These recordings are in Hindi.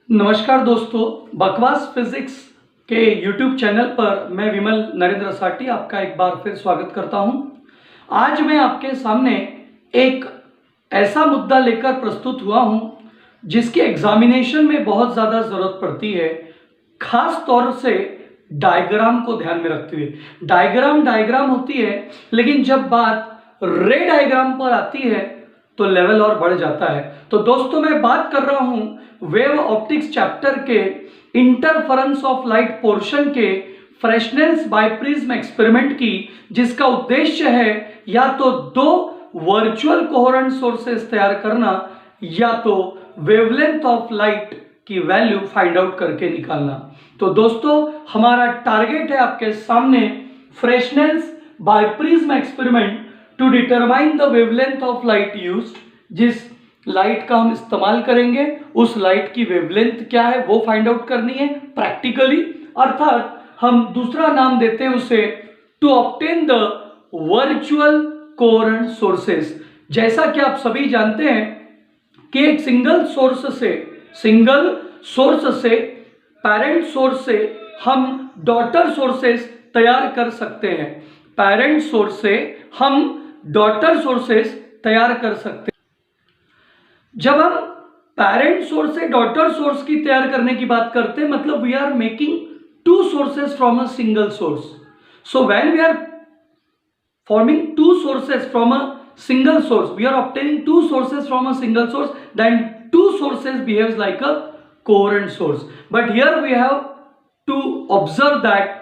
नमस्कार दोस्तों, बकवास फिजिक्स के YouTube चैनल पर मैं विमल नरेंद्र साटी आपका एक बार फिर स्वागत करता हूं। आज मैं आपके सामने एक ऐसा मुद्दा लेकर प्रस्तुत हुआ हूं जिसके एग्जामिनेशन में बहुत ज़्यादा ज़रूरत पड़ती है, खास तौर से डायग्राम को ध्यान में रखते हुए। डायग्राम होती है, लेकिन जब बात रे डायग्राम पर आती है तो लेवल और बढ़ जाता है। तो दोस्तों, मैं बात कर रहा हूं वेव ऑप्टिक्स चैप्टर के इंटरफेरेंस ऑफ लाइट पोर्शन के फ्रेशनेल्स बाइप्रिज्म एक्सपेरिमेंट की, जिसका उद्देश्य है या तो दो वर्चुअल कोहेरेंट सोर्सेस तैयार करना या तो वेवलेंथ ऑफ लाइट की वैल्यू फाइंड आउट करके निकालना। तो दोस्तों, हमारा टारगेट है आपके सामने Fresnel's biprism experiment to determine the wavelength of light used. जिस लाइट का हम इस्तेमाल करेंगे उस लाइट की वेवलेंथ क्या है वो फाइंड आउट करनी है प्रैक्टिकली, अर्थात हम दूसरा नाम देते हैं उसे to obtain the virtual coherent sources. जैसा कि आप सभी जानते हैं कि एक सिंगल सोर्स से पैरेंट सोर्स से हम डॉटर सोर्सेस तैयार कर सकते हैं। पैरेंट सोर्स से हम डॉटर सोर्सेस तैयार कर सकते हैं। जब हम पैरेंट सोर्स से डॉटर सोर्स की तैयार करने की बात करते हैं, मतलब we are making two sources from a single source. So when we are forming two sources from a single source, we are obtaining two sources from a single source, then two sources behaves like a coherent source. But here we have to observe that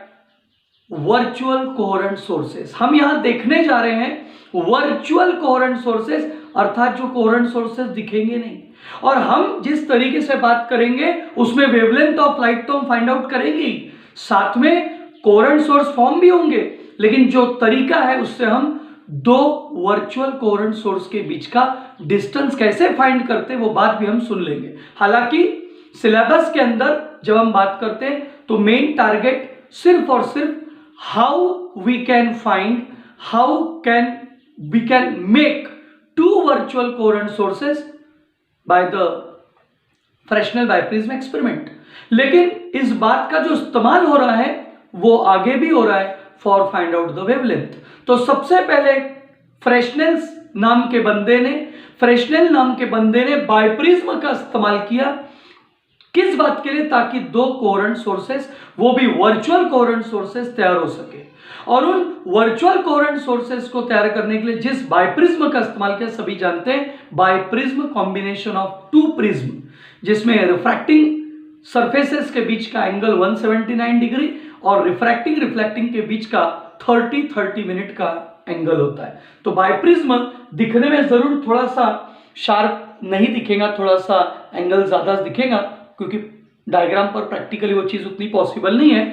virtual coherent sources हम यहां देखने जा रहे हैं। वर्चुअल कोहेरेंट सोर्सेस अर्थात जो कोहेरेंट सोर्सेस दिखेंगे नहीं, और हम जिस तरीके से बात करेंगे उसमें वेवलेंथ ऑफ लाइट तो हम फाइंड आउट करेंगे ही, साथ में कोहेरेंट सोर्स फॉर्म भी होंगे, लेकिन जो तरीका है उससे हम दो वर्चुअल कोहेरेंट सोर्स के बीच का डिस्टेंस कैसे फाइंड करते हैं वो बात भी हम सुन लेंगे। हालांकि सिलेबस के अंदर जब हम बात करते हैं तो मेन टारगेट सिर्फ और सिर्फ how we can make two virtual coherent sources by the Fresnel biprism experiment. लेकिन इस बात का जो इस्तेमाल हो रहा है वो आगे भी हो रहा है for find out the wavelength. तो सबसे पहले फ्रेशनेल नाम के बंदे ने बाइप्रिज्म का इस्तेमाल किया। किस बात के लिए? ताकि दो कोहेरेंट सोर्सेस, वो भी वर्चुअल कोहेरेंट सोर्सेस तैयार हो सके। और उन वर्चुअल कोहेरेंट सोर्सेस को तैयार करने के लिए जिस बाइप्रिज्म का इस्तेमाल किया सभी जानते हैं, biprism combination of two prism, जिसमें रिफ्रैक्टिंग सरफेसेस के बीच का एंगल 179 डिग्री और रिफ्लेक्टिंग के बीच का 30 मिनट का एंगल होता है। तो बाइप्रिज्म दिखने में जरूर थोड़ा सा शार्प नहीं दिखेगा, थोड़ा सा एंगल ज्यादा दिखेगा, क्योंकि डायग्राम पर प्रैक्टिकली वो चीज उतनी पॉसिबल नहीं है,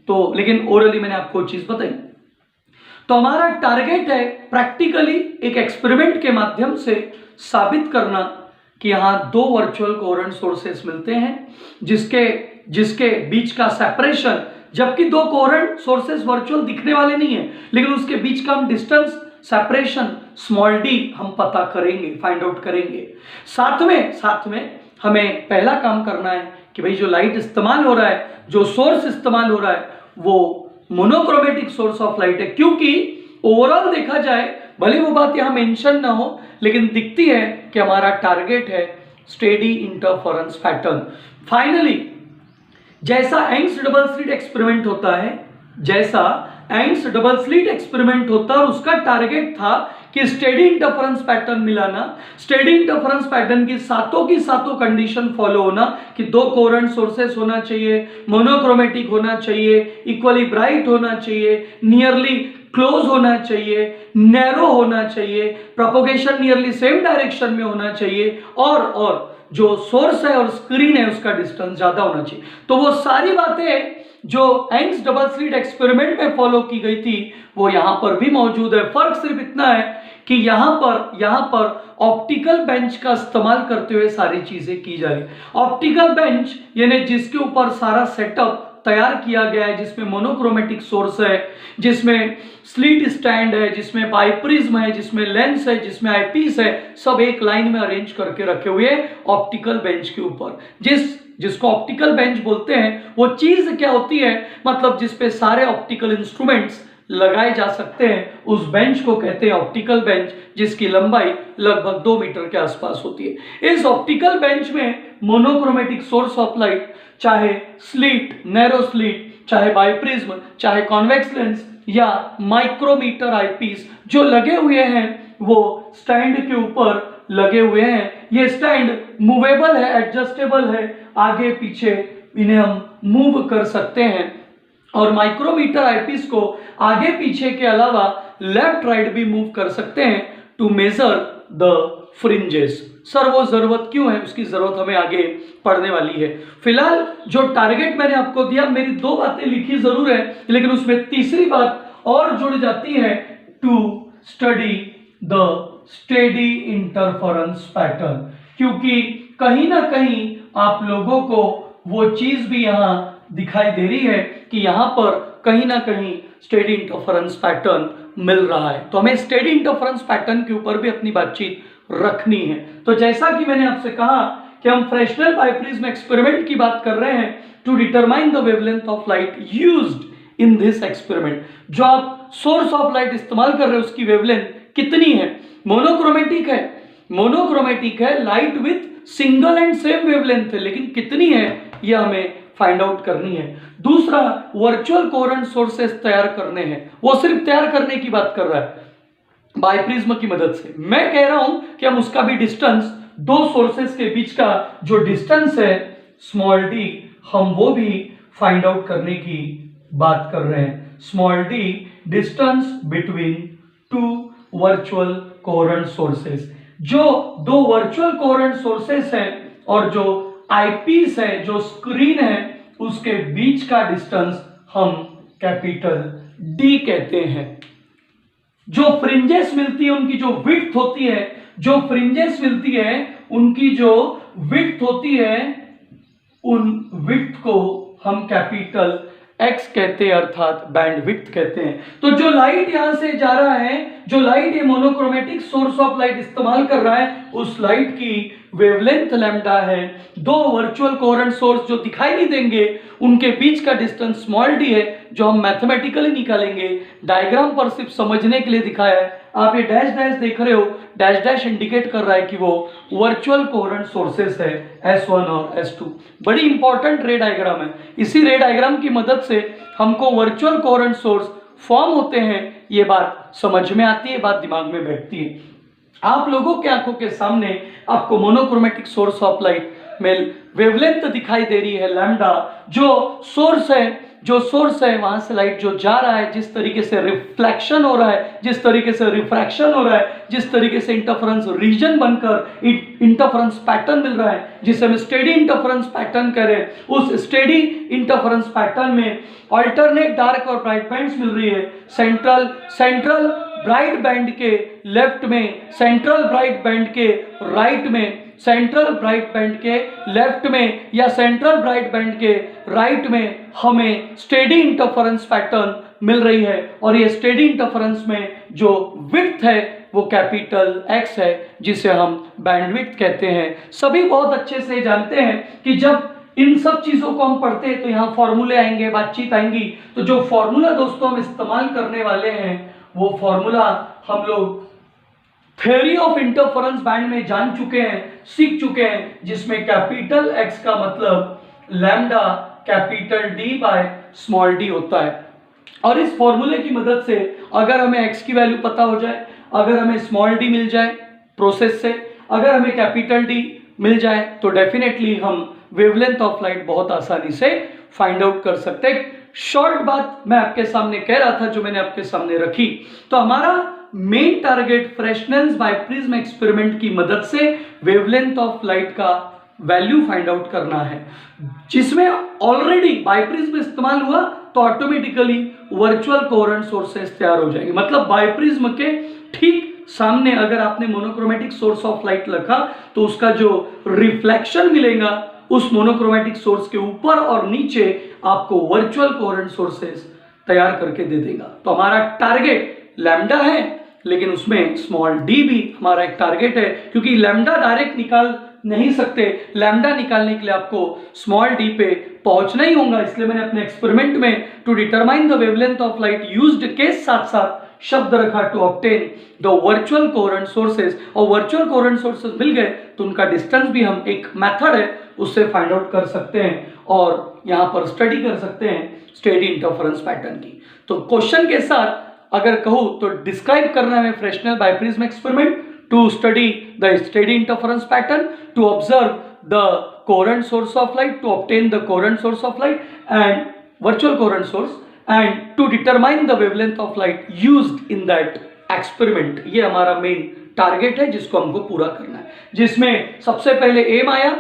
तो लेकिन ओरली मैंने आपको चीज बताई। तो हमारा टारगेट है प्रैक्टिकली एक एक्सपेरिमेंट के माध्यम से साबित करना कि यहां दो वर्चुअल कोहेरेंट सोर्सेस मिलते हैं जिसके बीच का सेपरेशन, जबकि दो कोहेरेंट सोर्सेस वर्चुअल दिखने वाले नहीं है, लेकिन उसके बीच का हम डिस्टेंस सेपरेशन स्मॉल डी हम पता करेंगे, फाइंड आउट करेंगे। साथ में हमें पहला काम करना है कि भाई जो लाइट इस्तेमाल हो रहा है, जो सोर्स इस्तेमाल हो रहा है, वो मोनोक्रोमेटिक सोर्स ऑफ लाइट है, क्योंकि ओवरऑल देखा जाए, भले वो बात यहां मेंशन ना हो, लेकिन दिखती है कि हमारा टारगेट है स्टेडी इंटरफेरेंस पैटर्न। फाइनली जैसा यंग्स डबल स्लिट एक्सपेरिमेंट होता है और उसका टारगेट था कि स्टेडी इंटरफेरेंस पैटर्न मिलाना, स्टेडी इंटरफेरेंस पैटर्न की सातों कंडीशन फॉलो होना कि दो कोहेरेंट सोर्सेस होना चाहिए, मोनोक्रोमेटिक होना चाहिए, इक्वली ब्राइट होना चाहिए, नियरली क्लोज होना चाहिए, नैरो होना चाहिए, प्रोपोगेशन नियरली सेम डायरेक्शन में होना चाहिए, और जो सोर्स है और स्क्रीन है उसका डिस्टेंस ज्यादा होना चाहिए। तो वो सारी बातें जो यंग्स डबल स्लिट एक्सपेरिमेंट में फॉलो की गई थी वो यहां पर भी मौजूद है। फर्क सिर्फ इतना है कि यहां पर ऑप्टिकल बेंच का इस्तेमाल करते हुए सारी चीजें की जा रही है। ऑप्टिकल बेंच यानी जिसके ऊपर सारा सेटअप तैयार किया गया है, जिसमें मोनोक्रोमेटिक सोर्स है, जिसमें स्लिट स्टैंड है, जिसमें बाइप्रिज्म है, जिसमें लेंस है, जिसमें आईपीस है, सब एक लाइन में अरेंज करके रखे हुए ऑप्टिकल बेंच के ऊपर। जिसको ऑप्टिकल बेंच बोलते हैं वो चीज क्या होती है, मतलब जिसपे सारे ऑप्टिकल इंस्ट्रूमेंट्स लगाए जा सकते हैं, उस बेंच को कहते हैं ऑप्टिकल बेंच, जिसकी लंबाई लगभग 2 मीटर के आसपास होती है। इस ऑप्टिकल बेंच में मोनोक्रोमेटिक सोर्स ऑफ लाइट, चाहे स्लिट, नैरो स्लिट, चाहे बाइप्रिज्म, चाहे कॉन्वेक्स लेंस या माइक्रोमीटर आईपीस जो लगे हुए हैं वो स्टैंड के ऊपर लगे हुए हैं। ये स्टैंड मूवेबल है, एडजस्टेबल है, आगे पीछे इन्हें हम मूव कर सकते हैं। और माइक्रोमीटर आईपीस को आगे पीछे के अलावा लेफ्ट राइट भी मूव कर सकते हैं to measure the fringes. Sir वो जरूरत क्यों है, उसकी जरूरत हमें आगे पढ़ने वाली है। फिलहाल जो टारगेट मैंने आपको दिया, मेरी 2 बातें लिखी जरूर है, लेकिन उसमें तीसरी बात और जुड़ जाती है, to study the steady interference pattern, क्योंकि कहीं ना कहीं आप लोगों को वो चीज भी यहां दिखाई दे रही है कि यहां पर कहीं ना कहीं स्टेडी इंटरफेरेंस पैटर्न मिल रहा है। तो हमें स्टेडी इंटरफेरेंस पैटर्न के ऊपर भी अपनी बातचीत रखनी है। तो जैसा कि मैंने आपसे कहा कि हम फ्रेशनेल बाइप्रिज्म एक्सपेरिमेंट की बात कर रहे हैं to determine the wavelength of light used in this experiment. जो आप सोर्स ऑफ लाइट इस्तेमाल कर रहे हैं उसकी वेवलेंथ कितनी है, मोनोक्रोमेटिक है, मोनोक्रोमेटिक है, light with single and same wavelength है, लेकिन कितनी है यह हमें फाइंड आउट करनी है। दूसरा, वर्चुअल कोहेरेंट सोर्सेस तैयार करने हैं। वो सिर्फ तैयार करने की बात कर रहा है बाइप्रिज्म की मदद से। मैं कह रहा हूं कि हम उसका भी डिस्टेंस, 2 सोर्सेस के बीच का जो डिस्टेंस है स्मॉल डी, हम वो भी फाइंड आउट करने की बात कर रहे हैं। Small D, distance between 2 virtual coherent sources. जो 2 वर्चुअल कोहेरेंट सोर्सेस हैं और जो आईपीस है, जो स्क्रीन है, उसके बीच का डिस्टेंस हम कैपिटल डी कहते हैं। जो फ्रिंजेस मिलती है उनकी जो विड्थ होती है, जो फ्रिंजेस मिलती है उनकी जो विड्थ होती है, उन विड्थ को हम कैपिटल एक्स कहते हैं, अर्थात बैंडविड्थ कहते हैं। तो जो लाइट यहां से जा रहा है, जो लाइट ये मोनोक्रोमेटिक सोर्स ऑफ लाइट इस्तेमाल कर रहा है, उस लाइट की वेवलेंथ लैम्डा है। 2 वर्चुअल कोहेरेंट सोर्स जो दिखाई नहीं देंगे उनके बीच का डिस्टेंस स्मॉल डी है, जो हम मैथमेटिकली निकालेंगे। डायग्राम पर सिर्फ समझने के लिए दिखाया है। आप ये डैश डैश देख रहे हो, डैश डैश इंडिकेट कर रहा है कि वो वर्चुअल कोहेरेंट सोर्सेस है, S1 और S2। बड़ी इंपॉर्टेंट रे डायग्राम है। इसी रे डायग्राम की मदद से हमको वर्चुअल कोहेरेंट सोर्स फॉर्म होते हैं, ये बात समझ में आती है, बात दिमाग में बैठती है। आप लोगों के आंखों के सामने आपको मोनोक्रोमेटिक सोर्स ऑफ लाइट में वेवलेंथ दिखाई दे रही है लैम्डा। जो सोर्स है वहां से लाइट जो जा रहा है, जिस तरीके से रिफ्लेक्शन हो रहा है, जिस तरीके से रिफ्रैक्शन हो रहा है, जिस तरीके से इंटरफेरेंस रीजन बनकर इंटरफेरेंस पैटर्न मिल रहा है, जिसे हम स्टेडी इंटरफेरेंस पैटर्न कह रहे हैं, उस स्टेडी इंटरफेरेंस पैटर्न में अल्टरनेट डार्क और ब्राइट बैंड्स मिल रही है। सेंट्रल ब्राइट बैंड के लेफ्ट में, सेंट्रल ब्राइट बैंड के राइट में, सेंट्रल ब्राइट बैंड के लेफ्ट में या सेंट्रल ब्राइट बैंड के राइट में हमें स्टेडी इंटरफेरेंस पैटर्न मिल रही है। और ये स्टेडी इंटरफेरेंस में जो विड्थ है वो कैपिटल एक्स है, जिसे हम बैंडविड्थ कहते हैं। सभी बहुत अच्छे से जानते हैं कि जब इन सब चीजों को हम पढ़ते हैं तो यहाँ फॉर्मूले आएंगे, बातचीत आएंगी। तो जो फॉर्मूला दोस्तों हम इस्तेमाल करने वाले हैं वो फॉर्मूला हम लोग थ्योरी ऑफ इंटरफेरेंस बैंड में जान चुके हैं, सीख चुके हैं, जिसमें कैपिटल एक्स का मतलब lambda capital D by small D होता है। और इस फॉर्मूले की मदद से अगर हमें एक्स की वैल्यू पता हो जाए, अगर हमें स्मॉल डी मिल जाए प्रोसेस से, अगर हमें कैपिटल डी मिल जाए, तो डेफिनेटली हम वेवलेंथ ऑफ लाइट बहुत आसानी से फाइंड आउट कर सकते हैं। शॉर्ट बात मैं आपके सामने कह रहा था जो मैंने आपके सामने रखी। तो हमारा मेन टारगेट फ्रेशनेल्स बाइप्रिज्म एक्सपेरिमेंट की मदद से वेवलेंथ ऑफ लाइट का वैल्यू फाइंड आउट करना है, जिसमें ऑलरेडी बाइप्रिज्म इस्तेमाल हुआ तो ऑटोमेटिकली वर्चुअल कोहेरेंट सोर्सेस तैयार हो जाएंगे। मतलब बाइप्रिज्म के ठीक सामने अगर आपने मोनोक्रोमेटिक सोर्स ऑफ लाइट रखा तो उसका जो रिफ्लेक्शन मिलेगा उस मोनोक्रोमेटिक सोर्स के ऊपर और नीचे आपको वर्चुअल कोहेरेंट सोर्सेस तैयार करके दे देगा। तो हमारा टारगेट लैम्डा है, लेकिन उसमें स्मॉल डी भी हमारा एक टारगेट है, क्योंकि लैम्डा डायरेक्ट निकाल नहीं सकते, लैम्डा निकालने के लिए आपको स्मॉल डी पे पहुंचना ही होगा। इसलिए मैंने अपने एक्सपेरिमेंट में to determine the wavelength of light used के साथ साथ शब्द रखा to obtain the virtual coherent sources, और वर्चुअल कोहेरेंट सोर्सेस मिल गए तो उनका डिस्टेंस भी हम एक मेथड है उससे फाइंड आउट कर सकते हैं और यहां पर स्टडी कर सकते हैं स्टेडी इंटरफेरेंस पैटर्न की। तो क्वेश्चन के साथ अगर कहूं तो डिस्क्राइब करना है Fresnel biprism experiment to study the steady interference pattern, to observe the coherent source of light, to obtain the coherent source of light and virtual coherent source, and to determine the wavelength of light used in that experiment. ये हमारा मेन टारगेट है जिसको हमको पूरा करना है, जिसमें सबसे पहले एम आया।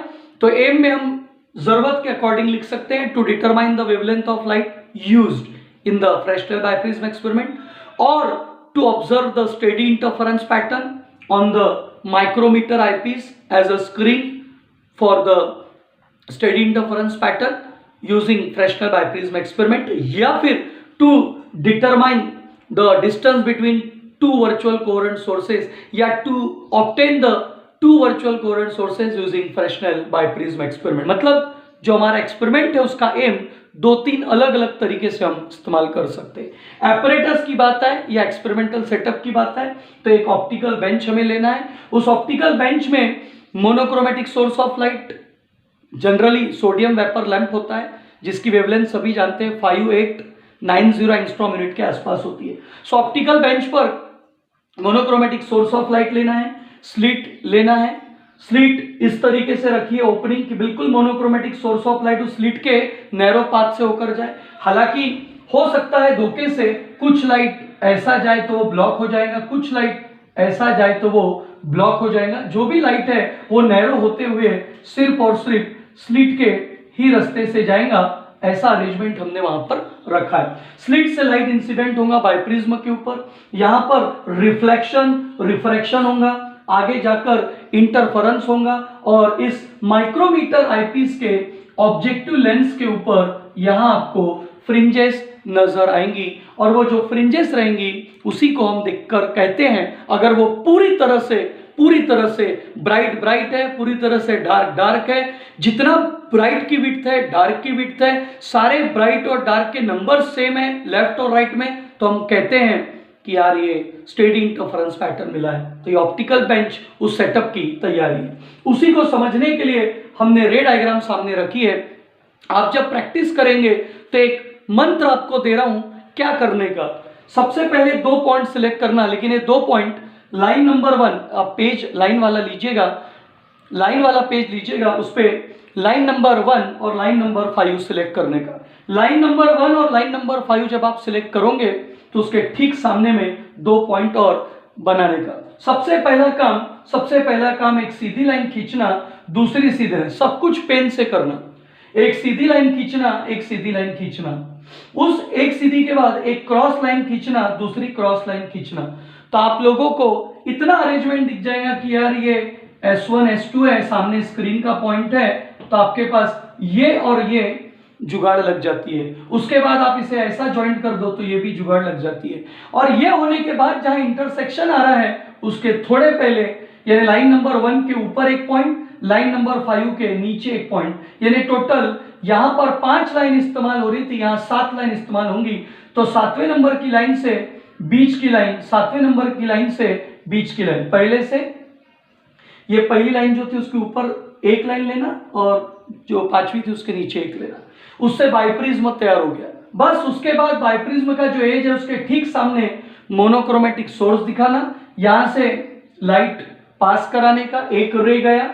तो एम में हम जरूरत के अकॉर्डिंग लिख सकते हैं to determine the wavelength of light used in the Fresnel biprism experiment, और to observe the steady interference pattern on the micrometer eyepiece as a screen for the steady interference pattern using Fresnel biprism experiment, या फिर to determine the distance between two virtual coherent sources, या to obtain the two virtual coherent sources using Fresnel biprism experiment. मतलब जो हमारा एक्सपेरिमेंट है उसका एम दो तीन अलग अलग तरीके से हम इस्तेमाल कर सकते हैं। एपरेटस की बात है या एक्सपेरिमेंटल सेटअप की बात है तो एक ऑप्टिकल बेंच हमें लेना है। उस ऑप्टिकल बेंच में monochromatic source of light generally sodium vapour lamp होता है, जिसकी वेवलेंथ सभी जानते हैं 5890 एंगस्ट्रॉम यूनिट के आसपास होती है। सो ऑप्टिकल बेंच पर मोनोक्रोमेटिक सोर्स ऑफ लाइट लेना है, स्लिट लेना है। स्लिट इस तरीके से रखिए ओपनिंग कि बिल्कुल मोनोक्रोमेटिक सोर्स ऑफ लाइट उस स्लिट के नैरो पाथ से होकर जाए। हालांकि हो सकता है धोखे से कुछ लाइट ऐसा जाए तो वो ब्लॉक हो जाएगा, कुछ लाइट ऐसा जाए तो वो ब्लॉक हो जाएगा। जो भी लाइट है वो नैरो होते हुए सिर्फ और सिर्फ स्लिट के ही रास्ते से जाएगा, ऐसा अरेंजमेंट हमने वहां पर रखा है। स्लिट से लाइट इंसिडेंट होगा बाइप्रिज्म के ऊपर, यहां पर रिफ्लेक्शन रिफ्रैक्शन होगा, आगे जाकर इंटरफेरेंस होगा, और इस माइक्रोमीटर आईपीस के ऑब्जेक्टिव लेंस के ऊपर यहां आपको फ्रिंजेस नजर आएंगी, और वो जो फ्रिंजेस रहेंगी उसी को हम देखकर कहते हैं अगर वो पूरी तरह से ब्राइट ब्राइट है, पूरी तरह से डार्क डार्क है, जितना ब्राइट की विड्थ है डार्क की विड्थ है, सारे ब्राइट और डार्क के नंबर सेम है लेफ्ट और राइट में, तो हम कहते हैं कि यार ये स्टेडी इंटरफेरेंस पैटर्न मिला है। तो ये ऑप्टिकल बेंच उस सेटअप की तैयारी है। उसी को समझने के लिए हमने रे डायग्राम सामने रखी है। आप जब प्रैक्टिस करेंगे तो एक मंत्र आपको दे रहा हूं क्या करने का। सबसे पहले 2 पॉइंट सिलेक्ट करना, लेकिन ये 2 पॉइंट लाइन नंबर 1 आप पेज लाइन वाला लीजिएगा, लाइन वाला पेज लीजिएगा, उस पे लाइन नंबर 1 और लाइन नंबर 5 सिलेक्ट करने का। लाइन नंबर 1 और लाइन नंबर 5 जब आप सिलेक्ट करोगे तो उसके ठीक सामने में 2 पॉइंट और बनाने का। सबसे पहला काम एक सीधी लाइन खींचना, दूसरी सीधी लाइन, सब कुछ पेन से करना। एक सीधी लाइन खींचना, एक सीधी लाइन खींचना, उस एक सीधी के बाद एक क्रॉस लाइन खींचना, दूसरी क्रॉस लाइन खींचना। तो आप लोगों को इतना अरेंजमेंट दिख जाएगा कि यार ये S1 S2 है, सामने स्क्रीन का पॉइंट है, तो आपके पास ये और ये जुगाड़ लग जाती है। उसके बाद आप इसे ऐसा ज्वाइंट कर दो तो ये भी जुगाड़ लग जाती है। और ये होने के बाद जहां इंटरसेक्शन आ रहा है उसके थोड़े पहले, यानी लाइन नंबर 1 के ऊपर एक पॉइंट, लाइन नंबर 5 के नीचे एक पॉइंट, यानी टोटल यहां पर 5 लाइन इस्तेमाल हो रही थी, यहां 7 लाइन इस्तेमाल होंगी। तो 7वें नंबर की लाइन से बीच की लाइन, 7वें नंबर की लाइन से बीच की लाइन, पहले से ये पहली लाइन जो थी उसके ऊपर एक लाइन लेना और जो 5वीं थी उसके नीचे एक लेना, उससे बाइप्रिज्म तैयार हो गया। बस उसके बाद बाइप्रिज्म का जो एज है उसके ठीक सामने मोनोक्रोमेटिक सोर्स दिखाना, यहां से लाइट पास कराने का, एक रे गया,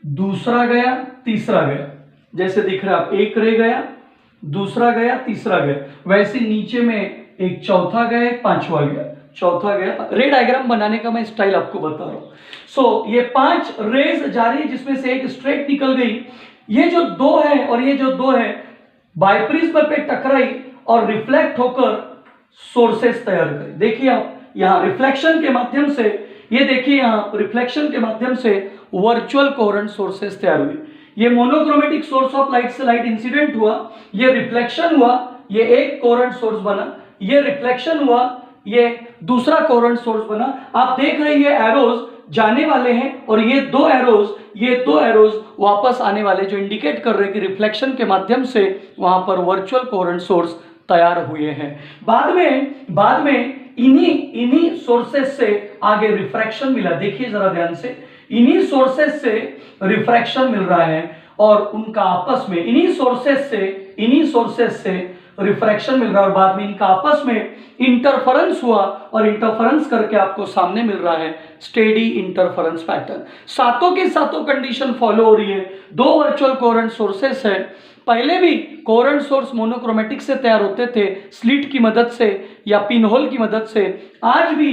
दूसरा गया, तीसरा गया, जैसे दिख रहा है, एक रे गया, दूसरा गया, तीसरा गया, वैसे नीचे में एक चौथा गया, एक 5वां गया, चौथा गया। रे डायग्राम बनाने का मैं स्टाइल आपको बता रहा हूं। सो ये 5 रेज जा रही है जिसमें से एक स्ट्रेट निकल गई, ये जो 2 है और ये जो 2 है बाइप्रिज्म पे टकराई और रिफ्लेक्ट होकर सोर्सेस तैयार करें। देखिए आप यहां रिफ्लेक्शन के माध्यम से, ये देखिए यहां रिफ्लेक्शन के माध्यम से वर्चुअल कोहेरेंट सोर्सेस तैयार हुए। ये मोनोक्रोमेटिक सोर्स ऑफ लाइट से लाइट इंसिडेंट हुआ, ये रिफ्लेक्शन हुआ, ये एक कोहेरेंट सोर्स बना, ये रिफ्लेक्शन हुआ, ये दूसरा कोहेरेंट सोर्स बना। आप देख रहे हैं ये एरोज जाने वाले हैं और ये दो एरोज वापस आने वाले, जो इंडिकेट कर रहे हैं कि रिफ्लेक्शन के माध्यम से वहां पर वर्चुअल कोहेरेंट सोर्स तैयार हुए हैं। बाद में इन्हीं सोर्सेस से आगे रिफ्रैक्शन मिला। देखिए जरा ध्यान से, इन्हीं सोर्सेस से रिफ्रैक्शन मिल रहा है और उनका आपस में, इन्हीं सोर्सेस से रिफ्रैक्शन मिल रहा है और बाद में इनका आपस में इंटरफेरेंस हुआ और इंटरफेरेंस करके आपको सामने मिल रहा है स्टेडी इंटरफेरेंस पैटर्न। सातों की सातों कंडीशन फॉलो हो रही है। दो वर्चुअल कोहेरेंट सोर्सेस है। पहले भी कोहेरेंट सोर्स मोनोक्रोमेटिक से तैयार होते थे, स्लिट की मदद से या पिन होल की मदद से। आज भी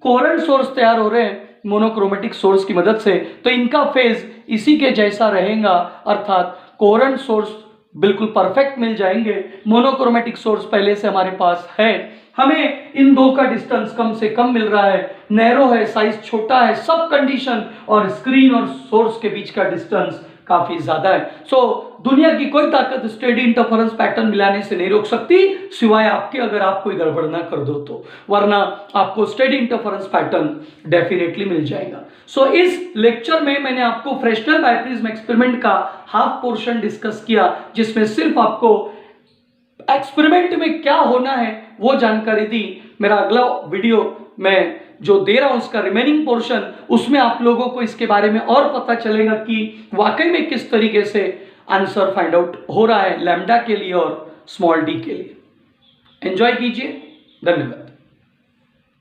कोहेरेंट सोर्स तैयार हो रहे हैं मोनोक्रोमेटिक सोर्स की मदद से। तो इनका फेज इसी के जैसा रहेगा, अर्थात कोहेरेंट सोर्स बिल्कुल परफेक्ट मिल जाएंगे। मोनोक्रोमेटिक सोर्स पहले से हमारे पास है, हमें इन दो का डिस्टेंस कम से कम मिल रहा है, नैरो है, साइज छोटा है, सब कंडीशन, और स्क्रीन और सोर्स के बीच का डिस्टेंस काफी ज्यादा है। सो दुनिया की कोई ताकत स्टेडी इंटरफेरेंस पैटर्न मिलाने से नहीं रोक सकती, सिवाय आपके, अगर आप कोई गड़बड़ ना कर दो तो, वरना आपको स्टेडी इंटरफेरेंस पैटर्न डेफिनेटली मिल जाएगा। सो इस लेक्चर में मैंने आपको फ्रेस्नेल बायप्रिज्म एक्सपेरिमेंट का हाफ पोर्शन डिस्कस किया, जिसमें सिर्फ आपको एक्सपेरिमेंट में क्या होना है वो जानकारी दी। मेरा अगला वीडियो मैं जो दे रहा हूं उसका रिमेनिंग पोर्शन, उसमें आप लोगों को इसके बारे में और पता चलेगा कि वाकई में किस तरीके से आंसर फाइंड आउट हो रहा है लैम्डा के लिए और स्मॉल डी के लिए। एंजॉय कीजिए, धन्यवाद।